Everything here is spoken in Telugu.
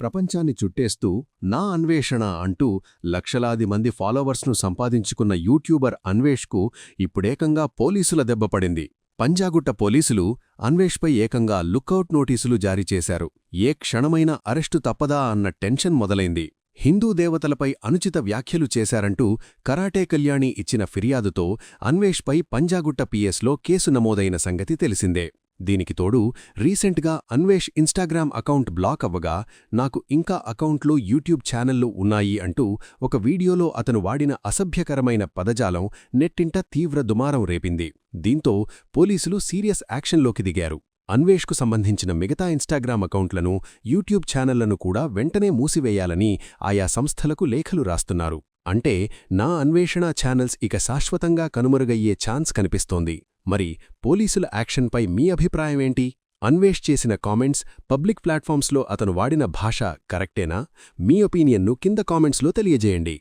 ప్రపంచాన్ని చుట్టేస్తూ నా అన్వేషణ అంటూ లక్షలాది మంది ఫాలోవర్స్ను సంపాదించుకున్న యూట్యూబర్ అన్వేష్కు ఇప్పుడేకంగా పోలీసుల దెబ్బపడింది. పంజాగుట్ట పోలీసులు అన్వేష్పై ఏకంగా లుకౌట్ నోటీసులు జారీ చేశారు. ఏ క్షణమైనా అరెస్టు తప్పదా అన్న టెన్షన్ మొదలైంది. హిందూ దేవతలపై అనుచిత వ్యాఖ్యలు చేశారంటూ కరాటే కళ్యాణి ఇచ్చిన ఫిర్యాదుతో అన్వేష్పై పంజాగుట్ట పిఎస్లో కేసు నమోదైన సంగతి తెలిసిందే. దీనికి తోడు రీసెంట్గా అన్వేష్ ఇన్స్టాగ్రామ్ అకౌంట్ బ్లాక్ అవ్వగా నాకు ఇంకా అకౌంట్లు యూట్యూబ్ ఛానళ్లు ఉన్నాయి అంటూ ఒక వీడియోలో అతను వాడిన అసభ్యకరమైన పదజాలం నెట్టింట తీవ్ర దుమారం రేపింది. దీంతో పోలీసులు సీరియస్ యాక్షన్లోకి దిగారు. అన్వేష్కు సంబంధించిన మిగతా ఇన్స్టాగ్రామ్ అకౌంట్లను, యూట్యూబ్ ఛానళ్లను కూడా వెంటనే మూసివేయాలని ఆయా సంస్థలకు లేఖలు రాస్తున్నారు. అంటే నా అన్వేషణ ఛానల్స్ ఇక శాశ్వతంగా కనుమరుగయ్యే ఛాన్స్ కనిపిస్తోంది. మరి పోలీసుల యాక్షన్పై మీ అభిప్రాయమేంటి? అన్వేష్ చేసిన కామెంట్స్, పబ్లిక్ ప్లాట్ఫామ్స్లో అతను వాడిన భాష కరెక్టేనా? మీ ఒపీనియన్ను కింద కామెంట్స్లో తెలియజేయండి.